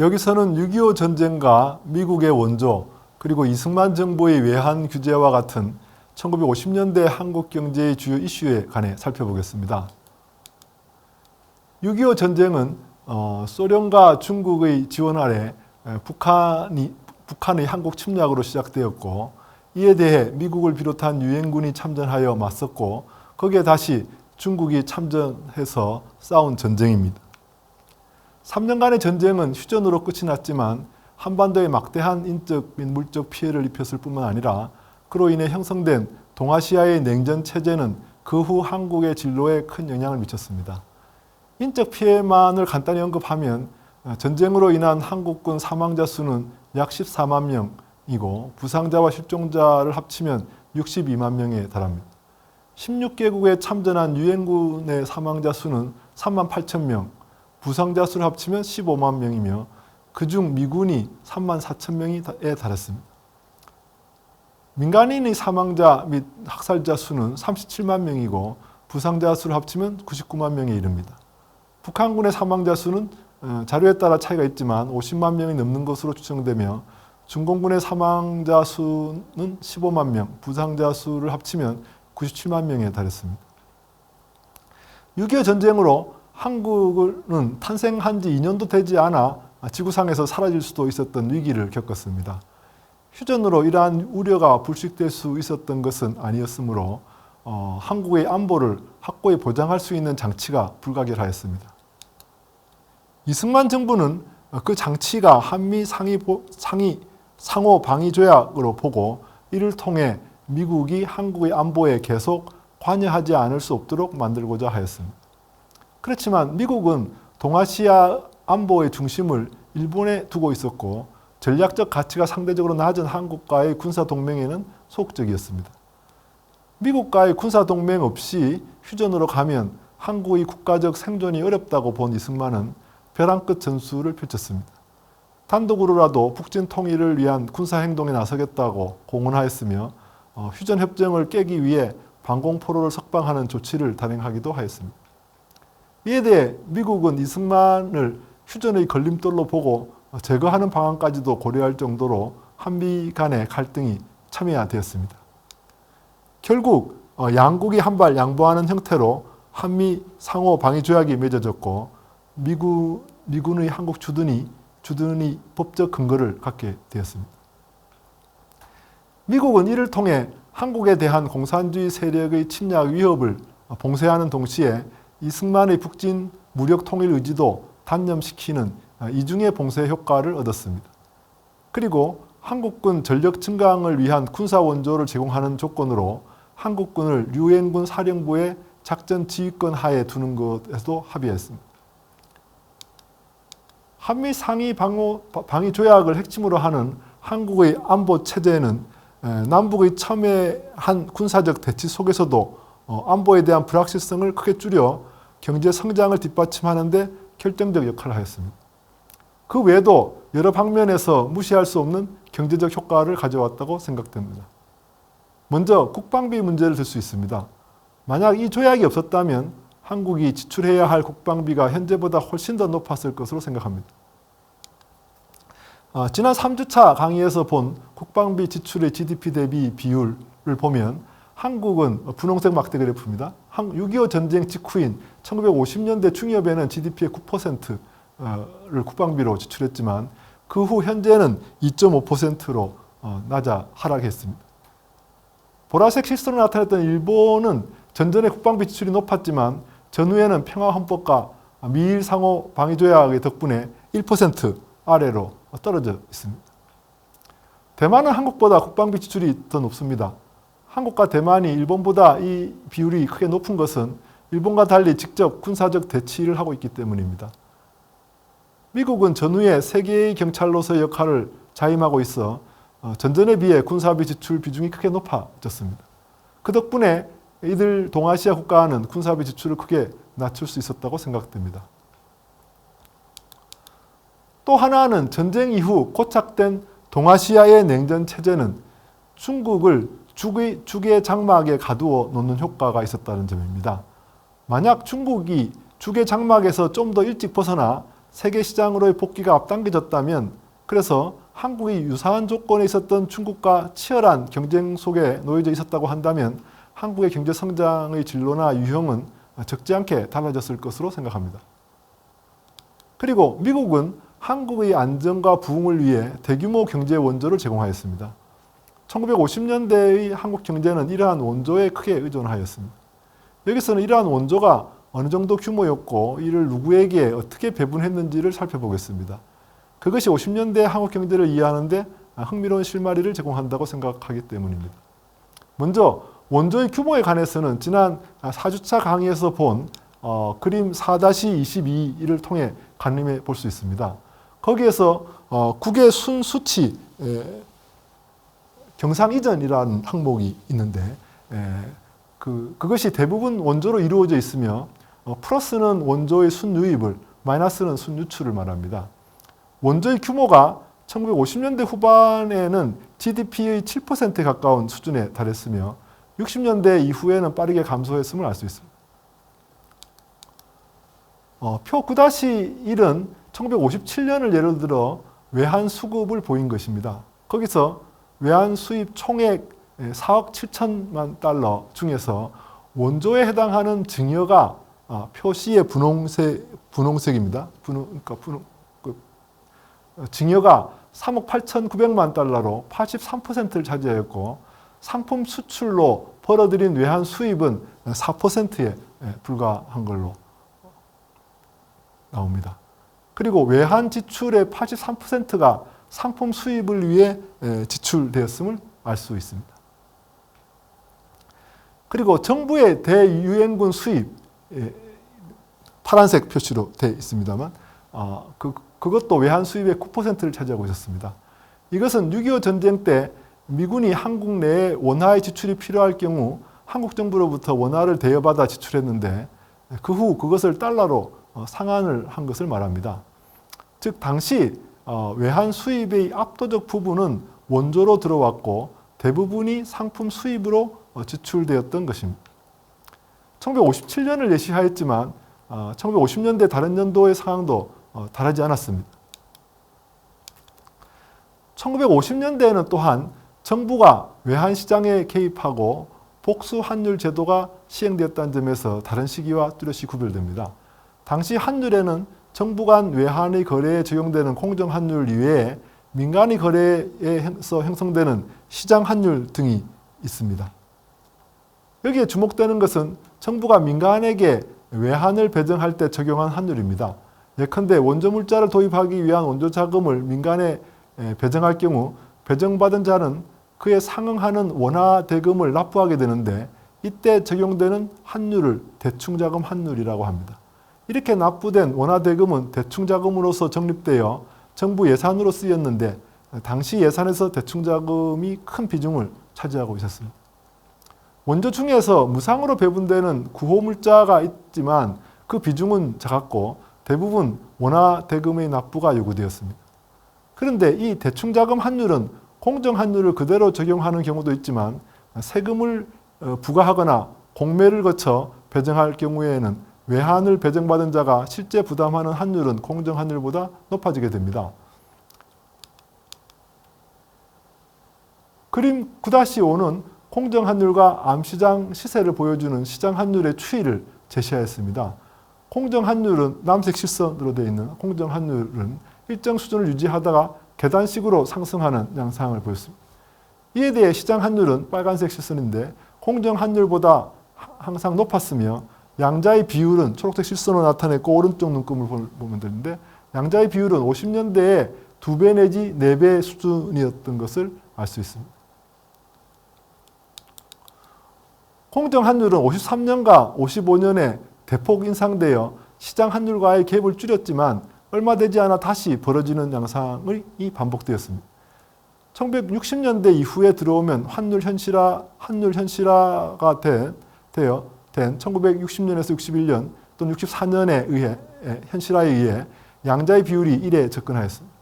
여기서는 6.25 전쟁과 미국의 원조 그리고 이승만 정부의 외환 규제와 같은 1950년대 한국 경제의 주요 이슈에 관해 살펴보겠습니다. 6.25 전쟁은 소련과 중국의 지원 아래 북한의 한국 침략으로 시작되었고, 이에 대해 미국을 비롯한 유엔군이 참전하여 맞섰고, 거기에 다시 중국이 참전해서 싸운 전쟁입니다. 3년간의 전쟁은 휴전으로 끝이 났지만 한반도에 막대한 인적 및 물적 피해를 입혔을 뿐만 아니라 그로 인해 형성된 동아시아의 냉전 체제는 그 후 한국의 진로에 큰 영향을 미쳤습니다. 인적 피해만을 간단히 언급하면 전쟁으로 인한 한국군 사망자 수는 약 14만 명이고 부상자와 실종자를 합치면 62만 명에 달합니다. 16개국에 참전한 유엔군의 사망자 수는 3만 8천 명, 부상자 수를 합치면 15만 명이며 그중 미군이 3만 4천 명에 달했습니다. 민간인의 사망자 및 학살자 수는 37만 명이고 부상자 수를 합치면 99만 명에 이릅니다. 북한군의 사망자 수는 자료에 따라 차이가 있지만 50만 명이 넘는 것으로 추정되며 중공군의 사망자 수는 15만 명, 부상자 수를 합치면 97만 명에 달했습니다. 6.25 전쟁으로 한국은 탄생한 지 2년도 되지 않아 지구상에서 사라질 수도 있었던 위기를 겪었습니다. 휴전으로 이러한 우려가 불식될 수 있었던 것은 아니었으므로 한국의 안보를 확고히 보장할 수 있는 장치가 불가결하였습니다. 이승만 정부는 그 장치가 한미 상호 방위 조약으로 보고 이를 통해 미국이 한국의 안보에 계속 관여하지 않을 수 없도록 만들고자 하였습니다. 그렇지만 미국은 동아시아 안보의 중심을 일본에 두고 있었고 전략적 가치가 상대적으로 낮은 한국과의 군사동맹에는 소극적이었습니다. 미국과의 군사동맹 없이 휴전으로 가면 한국의 국가적 생존이 어렵다고 본 이승만은 벼랑 끝 전술을 펼쳤습니다. 단독으로라도 북진 통일을 위한 군사행동에 나서겠다고 공언하였으며 휴전협정을 깨기 위해 방공포로를 석방하는 조치를 단행하기도 하였습니다. 이에 대해 미국은 이승만을 휴전의 걸림돌로 보고 제거하는 방안까지도 고려할 정도로 한미 간의 갈등이 첨예화되었습니다. 결국 양국이 한발 양보하는 형태로 한미 상호 방위 조약이 맺어졌고 미군의 한국 주둔이 법적 근거를 갖게 되었습니다. 미국은 이를 통해 한국에 대한 공산주의 세력의 침략 위협을 봉쇄하는 동시에 이승만의 북진 무력 통일 의지도 단념시키는 이중의 봉쇄 효과를 얻었습니다. 그리고 한국군 전력 증강을 위한 군사 원조를 제공하는 조건으로 한국군을 유엔군 사령부의 작전 지휘권 하에 두는 것에도 합의했습니다. 한미 상위 방위 조약을 핵심으로 하는 한국의 안보 체제는 남북의 첨예한 군사적 대치 속에서도 안보에 대한 불확실성을 크게 줄여 경제 성장을 뒷받침하는 데 결정적 역할을 하였습니다. 그 외에도 여러 방면에서 무시할 수 없는 경제적 효과를 가져왔다고 생각됩니다. 먼저 국방비 문제를 들 수 있습니다. 만약 이 조약이 없었다면 한국이 지출해야 할 국방비가 현재보다 훨씬 더 높았을 것으로 생각합니다. 지난 3주차 강의에서 본 국방비 지출의 GDP 대비 비율을 보면 한국은 분홍색 막대 그래프입니다. 6.25 전쟁 직후인 1950년대 중엽에는 GDP의 9%를 국방비로 지출했지만 그 후 현재는 2.5%로 하락했습니다. 보라색 실선으로 나타냈던 일본은 전전에 국방비 지출이 높았지만 전후에는 평화헌법과 미일 상호 방위조약의 덕분에 1% 아래로 떨어져 있습니다. 대만은 한국보다 국방비 지출이 더 높습니다. 한국과 대만이 일본보다 이 비율이 크게 높은 것은 일본과 달리 직접 군사적 대치를 하고 있기 때문입니다. 미국은 전후에 세계의 경찰로서의 역할을 자임하고 있어 전전에 비해 군사비 지출 비중이 크게 높아졌습니다. 그 덕분에 이들 동아시아 국가는 군사비 지출을 크게 낮출 수 있었다고 생각됩니다. 또 하나는 전쟁 이후 고착된 동아시아의 냉전 체제는 중국을 죽의 장막에 가두어 놓는 효과가 있었다는 점입니다. 만약 중국이 죽의 장막에서 좀 더 일찍 벗어나 세계 시장으로의 복귀가 앞당겨졌다면, 그래서 한국이 유사한 조건에 있었던 중국과 치열한 경쟁 속에 놓여져 있었다고 한다면 한국의 경제 성장의 진로나 유형은 적지 않게 달라졌을 것으로 생각합니다. 그리고 미국은 한국의 안정과 부흥을 위해 대규모 경제 원조를 제공하였습니다. 1950년대의 한국 경제는 이러한 원조에 크게 의존하였습니다. 여기서는 이러한 원조가 어느 정도 규모였고 이를 누구에게 어떻게 배분했는지를 살펴보겠습니다. 그것이 50년대 한국 경제를 이해하는 데 흥미로운 실마리를 제공한다고 생각하기 때문입니다. 먼저 원조의 규모에 관해서는 지난 4주차 강의에서 본 그림 4-22를 통해 가늠해 볼 수 있습니다. 거기에서 국의 순수치 경상 이전이라는 항목이 있는데 그것이 대부분 원조로 이루어져 있으며 플러스는 원조의 순유입을, 마이너스는 순유출을 말합니다. 원조의 규모가 1950년대 후반에는 GDP의 7%에 가까운 수준에 달했으며 60년대 이후에는 빠르게 감소했음을 알 수 있습니다. 표 9-1은 1957년을 예를 들어 외환 수급을 보인 것입니다. 거기서 외환 수입 총액 4억 7천만 달러 중에서 원조에 해당하는 증여가 표 C의 분홍색입니다. 증여가 3억 8,900만 달러로 83%를 차지하였고 상품 수출로 벌어들인 외환 수입은 4%에 불과한 걸로 나옵니다. 그리고 외환 지출의 83%가 상품 수입을 위해 지출되었음을 알 수 있습니다. 그리고 정부의 대유엔군 수입, 파란색 표시로 되어 있습니다만 그것도 외환 수입의 9%를 차지하고 있었습니다. 이것은 6.25 전쟁 때 미군이 한국 내에 원화의 지출이 필요할 경우 한국 정부로부터 원화를 대여받아 지출했는데 그 후 그것을 달러로 상환을 한 것을 말합니다. 즉 당시 외환 수입의 압도적 부분은 원조로 들어왔고 대부분이 상품 수입으로 지출되었던 것입니다. 1957년을 예시하였지만 1950년대 다른 연도의 상황도 다르지 않았습니다. 1950년대에는 또한 정부가 외환시장에 개입하고 복수환율 제도가 시행되었다는 점에서 다른 시기와 뚜렷이 구별됩니다. 당시 환율에는 정부 간 외환의 거래에 적용되는 공정환율 이외에 민간의 거래에서 형성되는 시장환율 등이 있습니다. 여기에 주목되는 것은 정부가 민간에게 외환을 배정할 때 적용한 환율입니다. 예컨대 원조물자를 도입하기 위한 원조자금을 민간에 배정할 경우 배정받은 자는 그에 상응하는 원화대금을 납부하게 되는데 이때 적용되는 환율을 대충자금 환율이라고 합니다. 이렇게 납부된 원화대금은 대충자금으로서 적립되어 정부 예산으로 쓰였는데 당시 예산에서 대충자금이 큰 비중을 차지하고 있었습니다. 원조 중에서 무상으로 배분되는 구호물자가 있지만 그 비중은 작았고 대부분 원화대금의 납부가 요구되었습니다. 그런데 이 대충자금 환율은 공정환율을 그대로 적용하는 경우도 있지만 세금을 부과하거나 공매를 거쳐 배정할 경우에는 외환을 배정받은 자가 실제 부담하는 환율은 공정환율보다 높아지게 됩니다. 그림 9-5는 공정환율과 암시장 시세를 보여주는 시장환율의 추이를 제시하였습니다. 공정환율은 남색 실선으로 되어 있는 공정환율은 일정 수준을 유지하다가 계단식으로 상승하는 양상을 보였습니다. 이에 대해 시장환율은 빨간색 실선인데 공정환율보다 항상 높았으며 양자의 비율은 초록색 실선으로 나타냈고 오른쪽 눈금을 보면 되는데 양자의 비율은 50년대에 2배 내지 4배 수준이었던 것을 알 수 있습니다. 공정환율은 53년과 55년에 대폭 인상되어 시장환율과의 갭을 줄였지만 얼마 되지 않아 다시 벌어지는 양상이 반복되었습니다. 1960년대 이후에 들어오면 환율 현실화가 된 1960년에서 61년 또는 64년에 현실화에 의해 양자의 비율이 1에 접근하였습니다.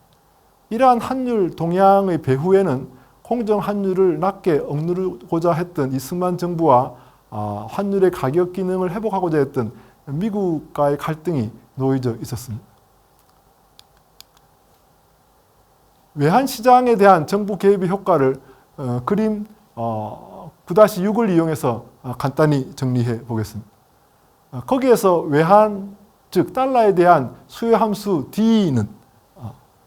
이러한 환율 동향의 배후에는 공정환율을 낮게 억누르고자 했던 이승만 정부와 환율의 가격 기능을 회복하고자 했던 미국과의 갈등이 놓여져 있었습니다. 외환 시장에 대한 정부 개입의 효과를 그림 9-6을 이용해서 간단히 정리해 보겠습니다. 거기에서 외환, 즉 달러에 대한 수요 함수 D는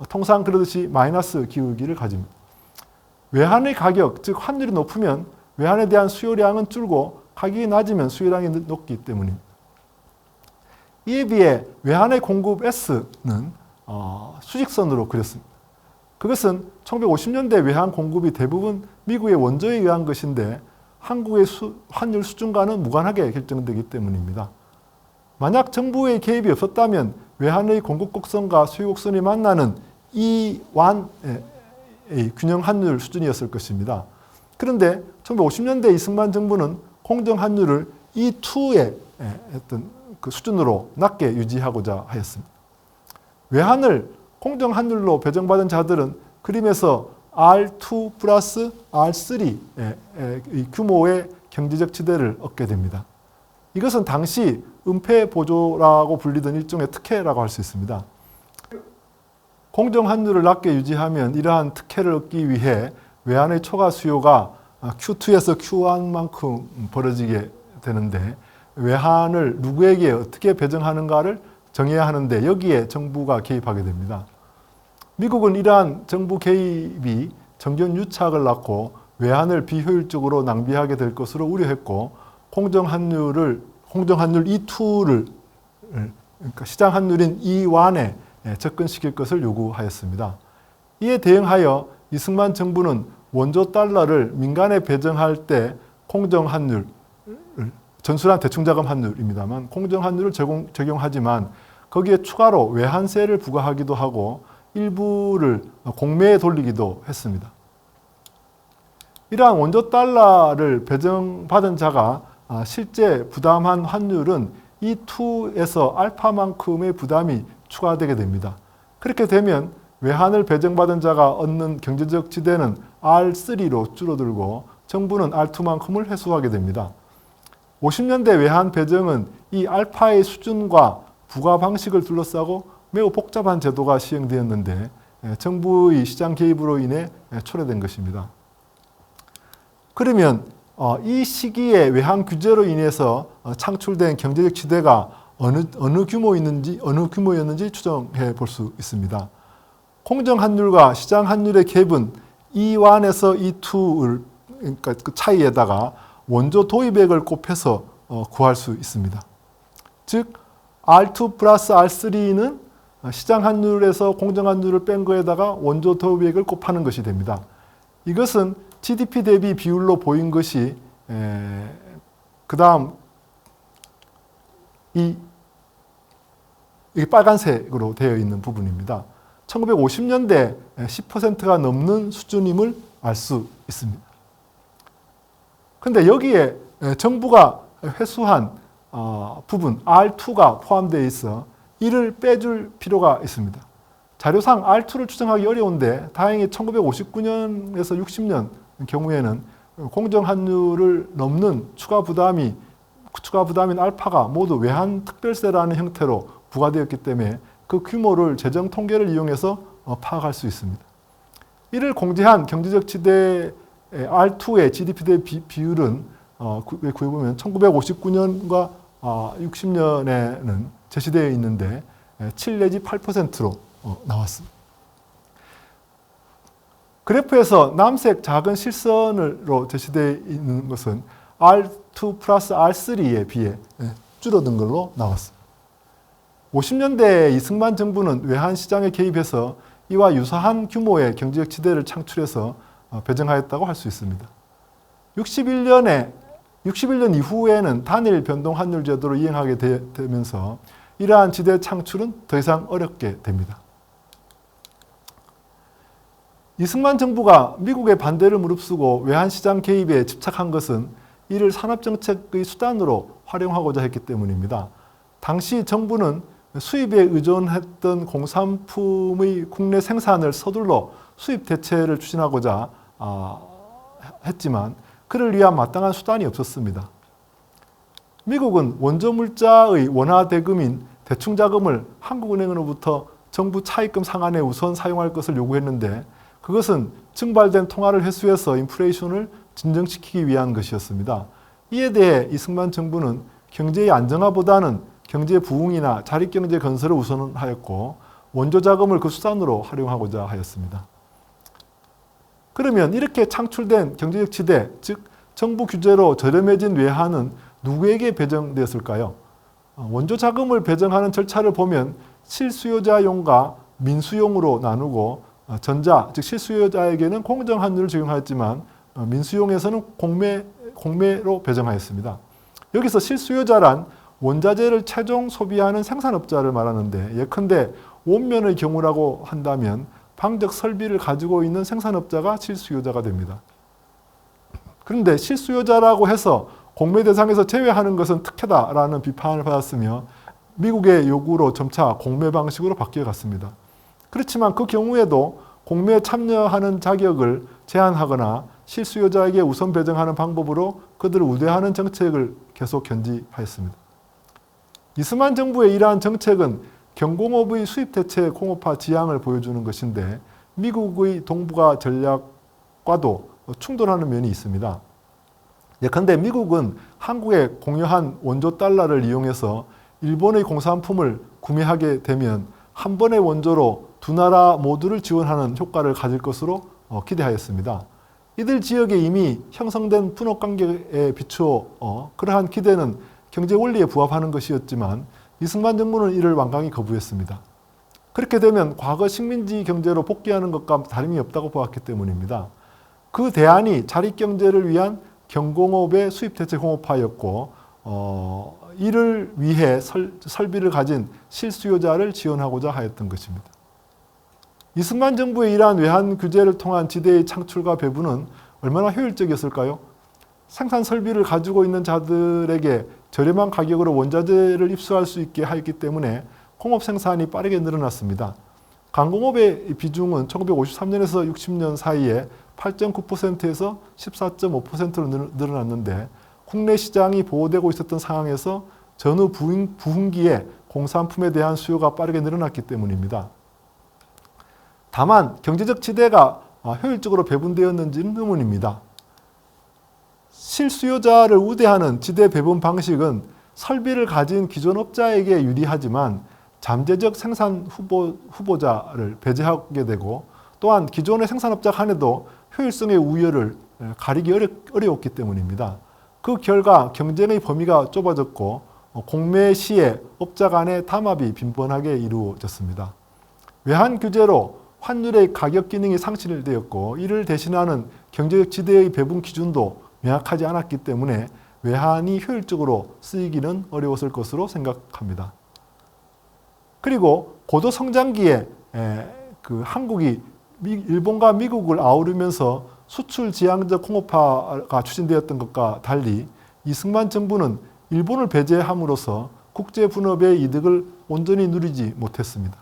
통상 그러듯이 마이너스 기울기를 가집니다. 외환의 가격, 즉 환율이 높으면 외환에 대한 수요량은 줄고 가격이 낮으면 수요량이 높기 때문입니다. 이에 비해 외환의 공급 S는 수직선으로 그렸습니다. 그것은 1950년대 외환 공급이 대부분 미국의 원조에 의한 것인데 한국의 환율 수준과는 무관하게 결정되기 때문입니다. 만약 정부의 개입이 없었다면 외환의 공급 곡선과 수요 곡선이 만나는 이완의 균형 환율 수준이었을 것입니다. 그런데 1950년대 이승만 정부는 공정 환율을 E2의 어떤 그 수준으로 낮게 유지하고자 하였습니다. 외환을 공정 환율로 배정받은 자들은 그림에서 R2 플러스 R3의 규모의 경제적 지대를 얻게 됩니다. 이것은 당시 은폐 보조라고 불리던 일종의 특혜라고 할 수 있습니다. 공정 환율을 낮게 유지하면 이러한 특혜를 얻기 위해 외환의 초과 수요가 Q2에서 Q1만큼 벌어지게 되는데 외환을 누구에게 어떻게 배정하는가를 정해야 하는데 여기에 정부가 개입하게 됩니다. 미국은 이러한 정부 개입이 정전 유착을 낳고 외환을 비효율적으로 낭비하게 될 것으로 우려했고 공정환율 E2를 그러니까 시장 환율인 E1에 접근시킬 것을 요구하였습니다. 이에 대응하여 이승만 정부는 원조 달러를 민간에 배정할 때 공정환율, 전술한 대충자금 환율입니다만 공정환율을 적용하지만 거기에 추가로 외환세를 부과하기도 하고 일부를 공매에 돌리기도 했습니다. 이러한 원조 달러를 배정받은 자가 실제 부담한 환율은 E2에서 알파만큼의 부담이 추가되게 됩니다. 그렇게 되면 외환을 배정받은 자가 얻는 경제적 지대는 R3로 줄어들고 정부는 R2만큼을 회수하게 됩니다. 50년대 외환 배정은 이 알파의 수준과 부과 방식을 둘러싸고 매우 복잡한 제도가 시행되었는데 정부의 시장 개입으로 인해 초래된 것입니다. 그러면 이 시기에 외환 규제로 인해서 창출된 경제적 지대가 어느 규모였는지 추정해 볼 수 있습니다. 공정 환율과 시장 환율의 갭은 E1에서 E2를 그러니까 그 차이에다가 원조 도입액을 곱해서 구할 수 있습니다. 즉 R2 플러스 R3는 시장 환율에서 공정 환율을 뺀 거에다가 원조 도입액을 곱하는 것이 됩니다. 이것은 GDP 대비 비율로 보인 것이 그 다음 이 빨간색으로 되어 있는 부분입니다. 1950년대 10%가 넘는 수준임을 알 수 있습니다. 그런데 여기에 정부가 회수한 부분 R2가 포함되어 있어 이를 빼줄 필요가 있습니다. 자료상 R2를 추정하기 어려운데 다행히 1959년에서 60년 경우에는 공정환율을 넘는 추가 부담인 알파가 모두 외환특별세라는 형태로 부과되었기 때문에 그 규모를 재정 통계를 이용해서 파악할 수 있습니다. 이를 공제한 경제적 지대 R2의 GDP 대 비율은 구해보면 1959년과 60년에는 제시되어 있는데 7 내지 8%로 나왔습니다. 그래프에서 남색 작은 실선으로 제시되어 있는 것은 R2 플러스 R3에 비해 줄어든 걸로 나왔습니다. 50년대 이승만 정부는 외환시장에 개입해서 이와 유사한 규모의 경제적 지대를 창출해서 배정하였다고 할 수 있습니다. 61년 이후에는 단일 변동 환율 제도를 이행하게 되면서 이러한 지대 창출은 더 이상 어렵게 됩니다. 이승만 정부가 미국의 반대를 무릅쓰고 외환시장 개입에 집착한 것은 이를 산업정책의 수단으로 활용하고자 했기 때문입니다. 당시 정부는 수입에 의존했던 공산품의 국내 생산을 서둘러 수입 대체를 추진하고자 했지만 그를 위한 마땅한 수단이 없었습니다. 미국은 원조 물자의 원화 대금인 대충자금을 한국은행으로부터 정부 차입금 상환에 우선 사용할 것을 요구했는데 그것은 증발된 통화를 회수해서 인플레이션을 진정시키기 위한 것이었습니다. 이에 대해 이승만 정부는 경제의 안정화보다는 경제 부흥이나 자립경제 건설을 우선하였고 원조 자금을 그 수단으로 활용하고자 하였습니다. 그러면 이렇게 창출된 경제적 지대, 즉 정부 규제로 저렴해진 외환은 누구에게 배정되었을까요? 원조 자금을 배정하는 절차를 보면 실수요자용과 민수용으로 나누고 전자, 즉 실수요자에게는 공정환율을 적용하였지만 민수용에서는 공매로 배정하였습니다. 여기서 실수요자란 원자재를 최종 소비하는 생산업자를 말하는데 예컨대 원면의 경우라고 한다면 방적 설비를 가지고 있는 생산업자가 실수요자가 됩니다. 그런데 실수요자라고 해서 공매 대상에서 제외하는 것은 특혜다라는 비판을 받았으며 미국의 요구로 점차 공매 방식으로 바뀌어갔습니다. 그렇지만 그 경우에도 공매에 참여하는 자격을 제한하거나 실수요자에게 우선 배정하는 방법으로 그들을 우대하는 정책을 계속 견지하였습니다. 이승만 정부의 이러한 정책은 경공업의 수입 대체 공업화 지향을 보여주는 것인데 미국의 동북아 전략과도 충돌하는 면이 있습니다. 예컨대 미국은 한국의 공여한 원조 달러를 이용해서 일본의 공산품을 구매하게 되면 한 번의 원조로 두 나라 모두를 지원하는 효과를 가질 것으로 기대하였습니다. 이들 지역에 이미 형성된 분업관계에 비추어 그러한 기대는 경제 원리에 부합하는 것이었지만 이승만 정부는 이를 완강히 거부했습니다. 그렇게 되면 과거 식민지 경제로 복귀하는 것과 다름이 없다고 보았기 때문입니다. 그 대안이 자립경제를 위한 경공업의 수입대체 공업화였고 이를 위해 설비를 가진 실수요자를 지원하고자 하였던 것입니다. 이승만 정부의 이러한 외환 규제를 통한 지대의 창출과 배분은 얼마나 효율적이었을까요? 생산 설비를 가지고 있는 자들에게 저렴한 가격으로 원자재를 입수할 수 있게 하였기 때문에 공업 생산이 빠르게 늘어났습니다. 강공업의 비중은 1953년에서 60년 사이에 8.9%에서 14.5%로 늘어났는데 국내 시장이 보호되고 있었던 상황에서 전후 부흥기에 공산품에 대한 수요가 빠르게 늘어났기 때문입니다. 다만 경제적 지대가 효율적으로 배분되었는지는 의문입니다. 실수요자를 우대하는 지대 배분 방식은 설비를 가진 기존 업자에게 유리하지만 잠재적 생산 후보자를 배제하게 되고 또한 기존의 생산업자 간에도 효율성의 우열을 가리기 어려웠기 때문입니다. 그 결과 경쟁의 범위가 좁아졌고 공매 시에 업자 간의 담합이 빈번하게 이루어졌습니다. 외환 규제로 환율의 가격 기능이 상실되었고 이를 대신하는 경제적 지대의 배분 기준도 명확하지 않았기 때문에 외환이 효율적으로 쓰이기는 어려웠을 것으로 생각합니다. 그리고 고도 성장기에 한국이 일본과 미국을 아우르면서 수출 지향적 공업화가 추진되었던 것과 달리 이승만 정부는 일본을 배제함으로써 국제 분업의 이득을 온전히 누리지 못했습니다.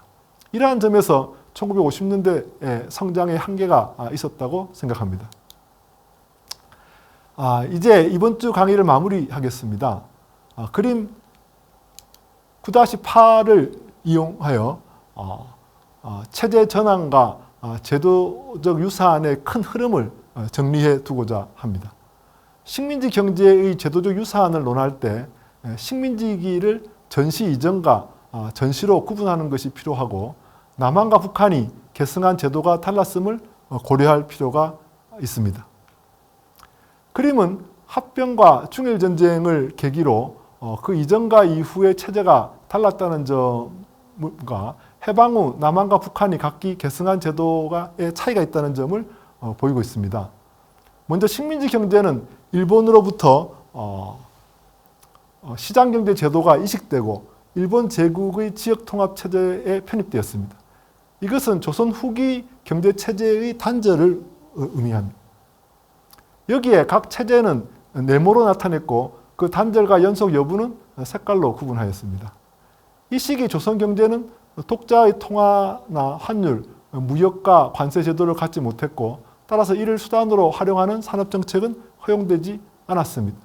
이러한 점에서 1950년대의 성장의 한계가 있었다고 생각합니다. 이제 이번 주 강의를 마무리하겠습니다. 그림 9-8을 이용하여 체제 전환과 제도적 유사안의 큰 흐름을 정리해 두고자 합니다. 식민지 경제의 제도적 유사안을 논할 때 식민지기를 전시 이전과 전시로 구분하는 것이 필요하고 남한과 북한이 계승한 제도가 달랐음을 고려할 필요가 있습니다. 그림은 합병과 중일전쟁을 계기로 그 이전과 이후의 체제가 달랐다는 점과 해방 후 남한과 북한이 각기 계승한 제도의 차이가 있다는 점을 보이고 있습니다. 먼저 식민지 경제는 일본으로부터 시장경제 제도가 이식되고 일본 제국의 지역통합체제에 편입되었습니다. 이것은 조선 후기 경제체제의 단절을 의미합니다. 여기에 각 체제는 네모로 나타냈고 그 단절과 연속 여부는 색깔로 구분하였습니다. 이 시기 조선 경제는 독자의 통화나 환율, 무역과 관세 제도를 갖지 못했고 따라서 이를 수단으로 활용하는 산업정책은 허용되지 않았습니다.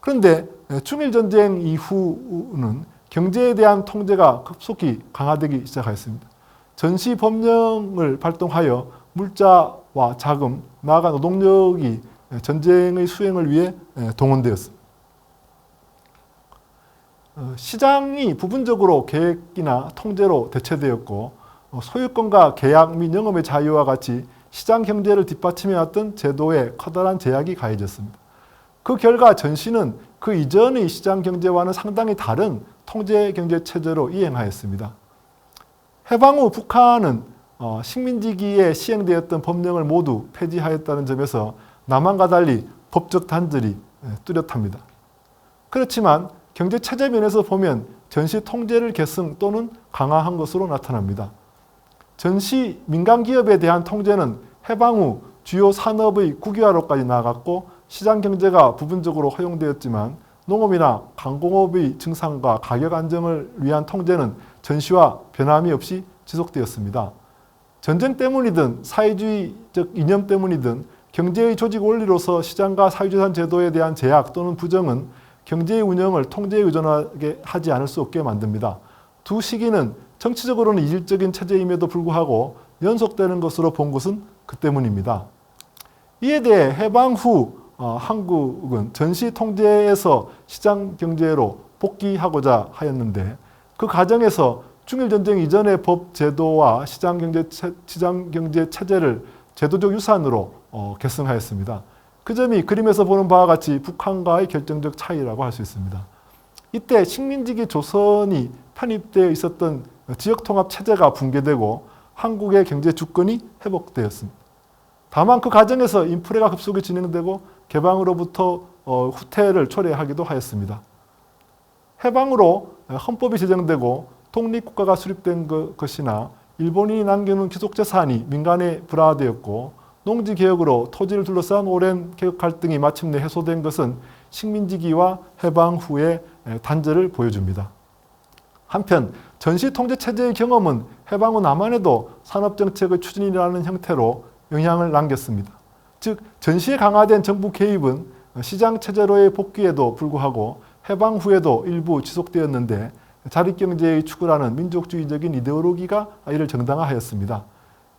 그런데 중일전쟁 이후는 경제에 대한 통제가 급속히 강화되기 시작하였습니다. 전시법령을 발동하여 물자와 자금, 나아가 노동력이 전쟁의 수행을 위해 동원되었습니다. 시장이 부분적으로 계획이나 통제로 대체되었고 소유권과 계약 및 영업의 자유와 같이 시장 경제를 뒷받침해왔던 제도에 커다란 제약이 가해졌습니다. 그 결과 전시는 그 이전의 시장 경제와는 상당히 다른 통제 경제 체제로 이행하였습니다. 해방 후 북한은 식민지기에 시행되었던 법령을 모두 폐지하였다는 점에서 남한과 달리 법적 단절이 뚜렷합니다. 그렇지만 경제 체제 면에서 보면 전시 통제를 계승 또는 강화한 것으로 나타납니다. 전시 민간 기업에 대한 통제는 해방 후 주요 산업의 국유화로까지 나아갔고 시장 경제가 부분적으로 허용되었지만 농업이나 강공업의 증산과 가격 안정을 위한 통제는 전시와 변함이 없이 지속되었습니다. 전쟁 때문이든 사회주의적 이념 때문이든 경제의 조직 원리로서 시장과 사유재산 제도에 대한 제약 또는 부정은 경제의 운영을 통제에 의존하게 하지 않을 수 없게 만듭니다. 두 시기는 정치적으로는 이질적인 체제임에도 불구하고 연속되는 것으로 본 것은 그 때문입니다. 이에 대해 해방 후 한국은 전시 통제에서 시장 경제로 복귀하고자 하였는데 그 과정에서 중일전쟁 이전의 법 제도와 시장 경제 체제를 제도적 유산으로 계승하였습니다. 그 점이 그림에서 보는 바와 같이 북한과의 결정적 차이라고 할 수 있습니다. 이때 식민지기 조선이 편입되어 있었던 지역통합 체제가 붕괴되고 한국의 경제 주권이 회복되었습니다. 다만 그 과정에서 인플레가 급속히 진행되고 개방으로부터 후퇴를 초래하기도 하였습니다. 해방으로 헌법이 제정되고 독립국가가 수립된 것이나 일본인이 남겨놓은 귀속재산이 민간에 불화되었고 농지개혁으로 토지를 둘러싼 오랜 개혁 갈등이 마침내 해소된 것은 식민지기와 해방 후의 단절을 보여줍니다. 한편 전시 통제 체제의 경험은 해방 후 남한에도 산업정책의 추진이라는 형태로 영향을 남겼습니다. 즉 전시에 강화된 정부 개입은 시장체제로의 복귀에도 불구하고 해방 후에도 일부 지속되었는데 자립경제의 추구라는 민족주의적인 이데올로기가 이를 정당화하였습니다.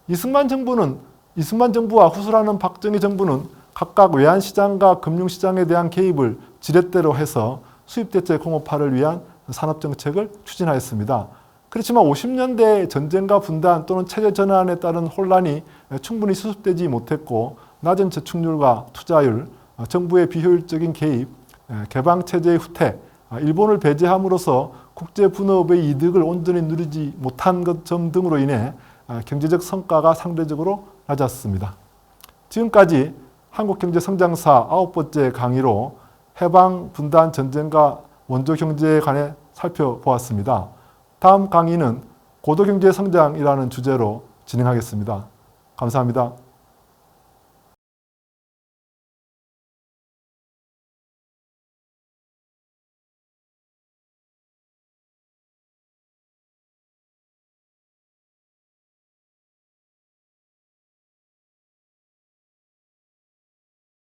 이승만 정부와 후술하는 박정희 정부는 각각 외환시장과 금융시장에 대한 개입을 지렛대로 해서 수입대체 공업화를 위한 산업정책을 추진하였습니다. 그렇지만 50년대 전쟁과 분단 또는 체제 전환에 따른 혼란이 충분히 수습되지 못했고 낮은 저축률과 투자율, 정부의 비효율적인 개입, 개방체제의 후퇴, 일본을 배제함으로써 국제 분업의 이득을 온전히 누리지 못한 점 등으로 인해 경제적 성과가 상대적으로 낮았습니다. 지금까지 한국경제성장사 9번째 강의로 해방, 분단, 전쟁과 원조경제에 관해 살펴보았습니다. 다음 강의는 고도경제성장이라는 주제로 진행하겠습니다. 감사합니다.